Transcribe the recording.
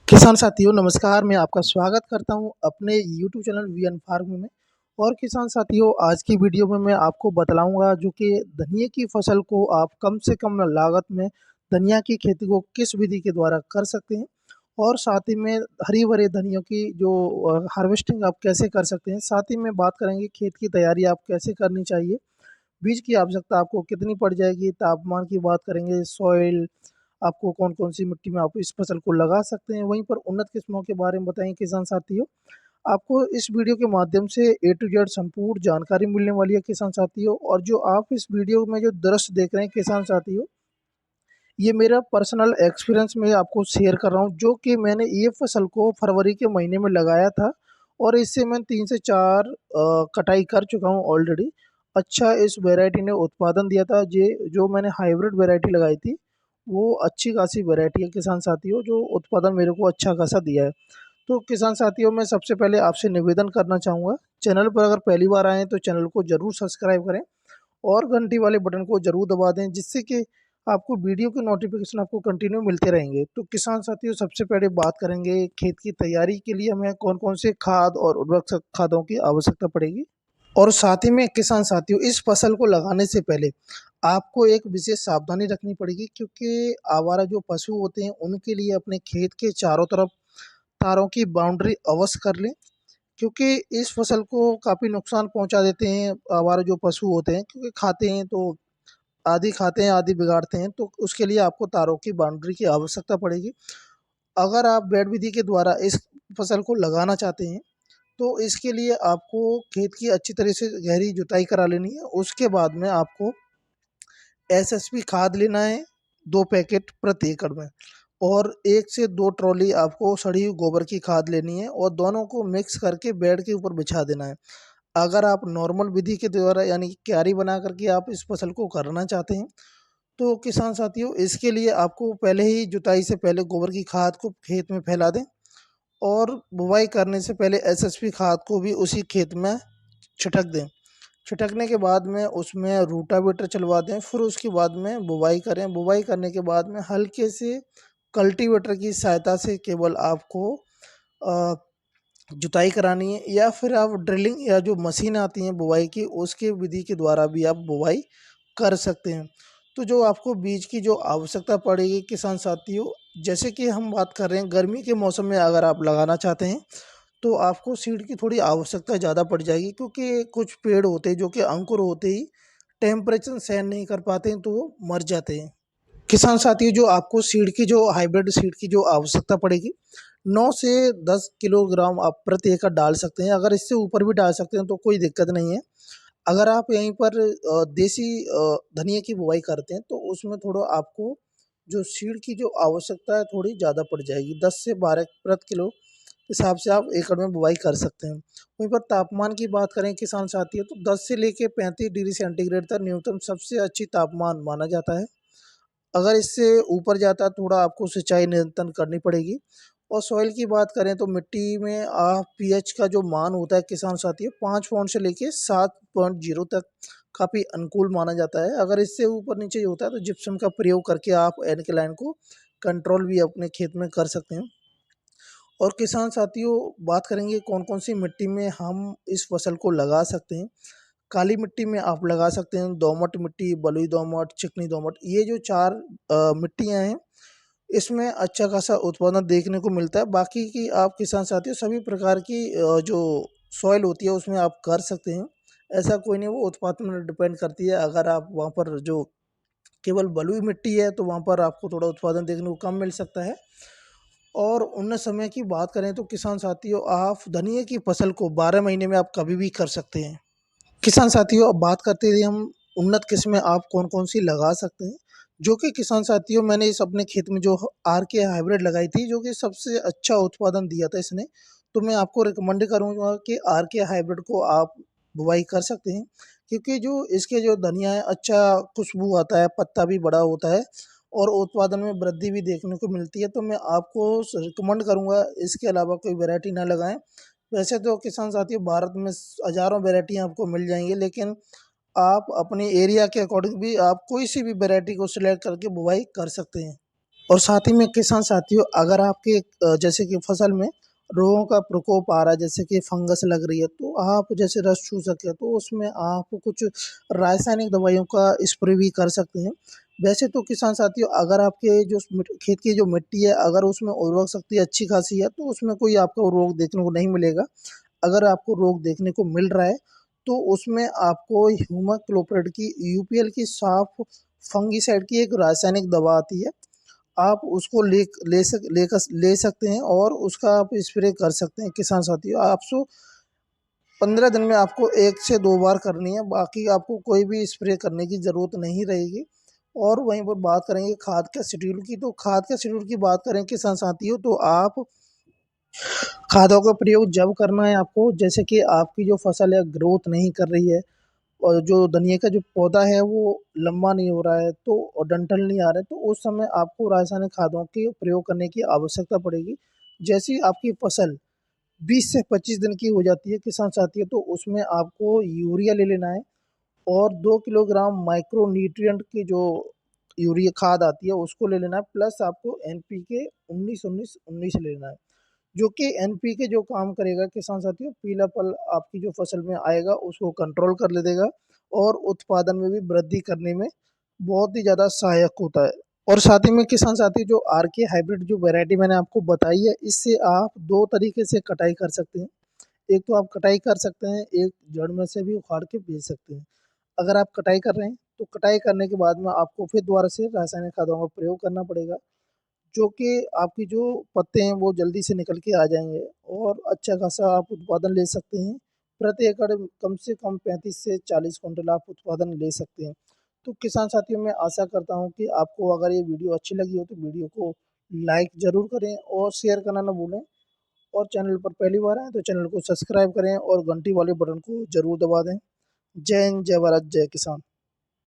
किसान साथियों नमस्कार, मैं आपका स्वागत करता हूं अपने यूट्यूब चैनल वीएन फार्म में। और किसान साथियों आज की वीडियो में मैं आपको बतलाऊंगा जो कि धनिया की फसल को आप कम से कम लागत में धनिया की खेती को किस विधि के द्वारा कर सकते हैं। और साथ ही में हरी भरे धनियों की जो हार्वेस्टिंग आप कैसे कर सकते हैं। साथ ही में बात करेंगे खेत की तैयारी आप कैसे करनी चाहिए, बीज की आवश्यकता आपको कितनी पड़ जाएगी, तापमान की बात करेंगे, सॉइल आपको कौन-कौन सी मिट्टी में आप इस फसल को लगा सकते हैं। वहीं पर उन्नत किस्मों के बारे में बताएँगे किसान साथियों। आपको इस वीडियो के माध्यम से ए टू जेड संपूर्ण जानकारी मिलने वाली है किसान साथियों। और जो आप इस वीडियो में जो दृश्य देख रहे हैं किसान साथियों, ये मेरा पर्सनल एक्सपीरियंस मैं आपको शेयर कर रहा हूँ, जो कि मैंने ये फसल को फरवरी के महीने में लगाया था। और इससे मैं 3 से 4 कटाई कर चुका हूँ ऑलरेडी। अच्छा इस वैरायटी ने उत्पादन दिया था। जे जो मैंने हाइब्रिड वैरायटी लगाई थी, वो अच्छी खासी वैरायटी है किसान साथियों, जो उत्पादन मेरे को अच्छा खासा दिया है। तो किसान साथियों मैं सबसे पहले आपसे निवेदन करना चाहूँगा, चैनल पर अगर पहली बार आए हैं तो चैनल को ज़रूर सब्सक्राइब करें और घंटी वाले बटन को ज़रूर दबा दें, जिससे कि आपको वीडियो के नोटिफिकेशन आपको कंटिन्यू मिलते रहेंगे। तो किसान साथियों सबसे पहले बात करेंगे खेत की तैयारी के लिए हमें कौन-कौन से खाद और उर्वरक खादों की आवश्यकता पड़ेगी। और साथ ही में किसान साथियों इस फसल को लगाने से पहले आपको एक विशेष सावधानी रखनी पड़ेगी, क्योंकि आवारा जो पशु होते हैं उनके लिए अपने खेत के चारों तरफ तारों की बाउंड्री अवश्य कर लें, क्योंकि इस फसल को काफ़ी नुकसान पहुंचा देते हैं आवारा जो पशु होते हैं, क्योंकि खाते हैं तो आधी खाते हैं आधी बिगाड़ते हैं। तो उसके लिए आपको तारों की बाउंड्री की आवश्यकता पड़ेगी। अगर आप बेड विधि के द्वारा इस फसल को लगाना चाहते हैं तो इसके लिए आपको खेत की अच्छी तरह से गहरी जुताई करा लेनी है। उसके बाद में आपको एसएसपी खाद लेना है 2 पैकेट प्रति एकड़ में। और 1 से 2 ट्रॉली आपको सड़ी हुई गोबर की खाद लेनी है और दोनों को मिक्स करके बेड के ऊपर बिछा देना है। अगर आप नॉर्मल विधि के द्वारा यानी कि क्यारी बना करके आप इस फसल को करना चाहते हैं तो किसान साथियों इसके लिए आपको पहले ही जुताई से पहले गोबर की खाद को खेत में फैला दें और बुवाई करने से पहले एसएसपी खाद को भी उसी खेत में छिटक दें। छिटकने के बाद में उसमें रूटावेटर चलवा दें, फिर उसके बाद में बुवाई करें। बुवाई करने के बाद में हल्के से कल्टीवेटर की सहायता से केवल आपको अ, जुताई करानी है, या फिर आप ड्रिलिंग या जो मशीन आती हैं बुवाई की उसके विधि के द्वारा भी आप बुवाई कर सकते हैं। तो जो आपको बीज की जो आवश्यकता पड़ेगी किसान साथियों, जैसे कि हम बात कर रहे हैं गर्मी के मौसम में अगर आप लगाना चाहते हैं तो आपको सीड की थोड़ी आवश्यकता ज़्यादा पड़ जाएगी, क्योंकि कुछ पेड़ होते हैं जो कि अंकुर होते ही टेम्परेचर सहन नहीं कर पाते हैं तो वो मर जाते हैं। किसान साथियों जो आपको सीड की जो हाइब्रिड सीड की जो आवश्यकता पड़ेगी 9 से 10 किलोग्राम आप प्रति एकड़ डाल सकते हैं। अगर इससे ऊपर भी डाल सकते हैं तो कोई दिक्कत नहीं है। अगर आप यहीं पर देसी धनिया की बुवाई करते हैं तो उसमें थोड़ा आपको जो सीड की जो आवश्यकता है थोड़ी ज़्यादा पड़ जाएगी। 10 से 12 प्रति किलो हिसाब से आप एकड़ में बुवाई कर सकते हैं। वहीं पर तापमान की बात करें किसान साथियों तो 10 से लेके 35 डिग्री सेंटीग्रेड तक न्यूनतम सबसे अच्छी तापमान माना जाता है। अगर इससे ऊपर जाता है थोड़ा आपको सिंचाई नियंत्रण करनी पड़ेगी। और सॉइल की बात करें तो मिट्टी में पीएच का जो मान होता है किसान साथियों 5 पॉइंट से लेके 7.0 तक काफ़ी अनुकूल माना जाता है। अगर इससे ऊपर नीचे होता है तो जिप्सम का प्रयोग करके आप एल्कलाइन को कंट्रोल भी अपने खेत में कर सकते हैं। और किसान साथियों बात करेंगे कौन कौन सी मिट्टी में हम इस फसल को लगा सकते हैं। काली मिट्टी में आप लगा सकते हैं, दोमट मिट्टी, बलुई दोमट, चिकनी दोमट, ये जो 4 मिट्टियाँ हैं इसमें अच्छा खासा उत्पादन देखने को मिलता है। बाकी की आप किसान साथियों सभी प्रकार की जो सॉइल होती है उसमें आप कर सकते हैं। ऐसा कोई नहीं, वो उत्पादन में डिपेंड करती है। अगर आप वहाँ पर जो केवल बलुई मिट्टी है तो वहाँ पर आपको थोड़ा उत्पादन देखने को कम मिल सकता है। और उन्नत समय की बात करें तो किसान साथियों आप धनिया की फसल को 12 महीने में आप कभी भी कर सकते हैं। किसान साथियों अब बात करते हैं हम उन्नत किस्में आप कौन कौन सी लगा सकते हैं। जो कि किसान साथियों मैंने इस अपने खेत में जो आर के हाइब्रिड लगाई थी जो कि सबसे अच्छा उत्पादन दिया था इसने। तो मैं आपको रिकमेंड करूंगा कि आर के हाइब्रिड को आप बुवाई कर सकते हैं, क्योंकि जो इसके जो धनिया है अच्छा खुशबू आता है, पत्ता भी बड़ा होता है और उत्पादन में वृद्धि भी देखने को मिलती है। तो मैं आपको रिकमेंड करूंगा इसके अलावा कोई वैरायटी ना लगाएं। वैसे तो किसान साथियों भारत में हज़ारों वैरायटियाँ आपको मिल जाएँगी, लेकिन आप अपने एरिया के अकॉर्डिंग भी आप कोई सी भी वैरायटी को सिलेक्ट करके बुवाई कर सकते हैं। और साथ ही में किसान साथियों, अगर आपके जैसे कि फसल में रोगों का प्रकोप आ रहा है, जैसे कि फंगस लग रही है, तो आप जैसे रस चूसक है तो उसमें आप कुछ रासायनिक दवाइयों का स्प्रे भी कर सकते हैं। वैसे तो किसान साथियों, अगर आपके जो खेत की जो मिट्टी है, अगर उसमें उर्वरक शक्ति अच्छी खासी है तो उसमें कोई आपको रोग देखने को नहीं मिलेगा। अगर आपको रोग देखने को मिल रहा है तो उसमें आपको ह्यूमक क्लोप्रिड की यूपीएल की साफ फंगिसाइड की एक रासायनिक दवा आती है, आप उसको ले सकते हैं और उसका आप स्प्रे कर सकते हैं। किसान साथियों, आपको 15 दिन में आपको 1 से 2 बार करनी है, बाकी आपको कोई भी स्प्रे करने की ज़रूरत नहीं रहेगी। और वहीं पर बात करेंगे खाद के शेड्यूल की, तो खाद के शेड्यूल की बात करें किसान साथियों, तो आप खादों का प्रयोग जब करना है आपको, जैसे कि आपकी जो फसल है ग्रोथ नहीं कर रही है और जो धनिया का जो पौधा है वो लंबा नहीं हो रहा है, तो और डंठल नहीं आ रहे, तो उस समय आपको रासायनिक खादों के प्रयोग करने की आवश्यकता पड़ेगी। जैसे ही आपकी फसल 20 से 25 दिन की हो जाती है किसान साथियों, तो उसमें आपको यूरिया ले लेना है और 2 किलोग्राम माइक्रो न्यूट्रिएंट की जो यूरिया खाद आती है उसको ले लेना है, प्लस आपको एनपीके 19-19-19 ले लेना है, जो कि एनपीके जो काम करेगा किसान साथियों, पीलापन आपकी जो फसल में आएगा उसको कंट्रोल कर ले देगा और उत्पादन में भी वृद्धि करने में बहुत ही ज़्यादा सहायक होता है। और साथ ही में किसान साथी, जो आरके हाइब्रिड जो वैरायटी मैंने आपको बताई है, इससे आप 2 तरीके से कटाई कर सकते हैं। एक तो आप कटाई कर सकते हैं, एक जड़ में से भी उखाड़ के बेच सकते हैं। अगर आप कटाई कर रहे हैं, तो कटाई करने के बाद में आपको फिर दोबारा से रासायनिक खादों का प्रयोग करना पड़ेगा, जो कि आपकी जो पत्ते हैं वो जल्दी से निकल के आ जाएँगे और अच्छा खासा आप उत्पादन ले सकते हैं। प्रति एकड़ कम से कम 35 से 40 कुंटल आप उत्पादन ले सकते हैं। तो किसान साथियों, मैं आशा करता हूँ कि आपको अगर ये वीडियो अच्छी लगी हो तो वीडियो को लाइक ज़रूर करें और शेयर करना ना भूलें, और चैनल पर पहली बार आएँ तो चैनल को सब्सक्राइब करें और घंटी वाले बटन को ज़रूर दबा दें। जय हिंद, जय भारत, जय किसान।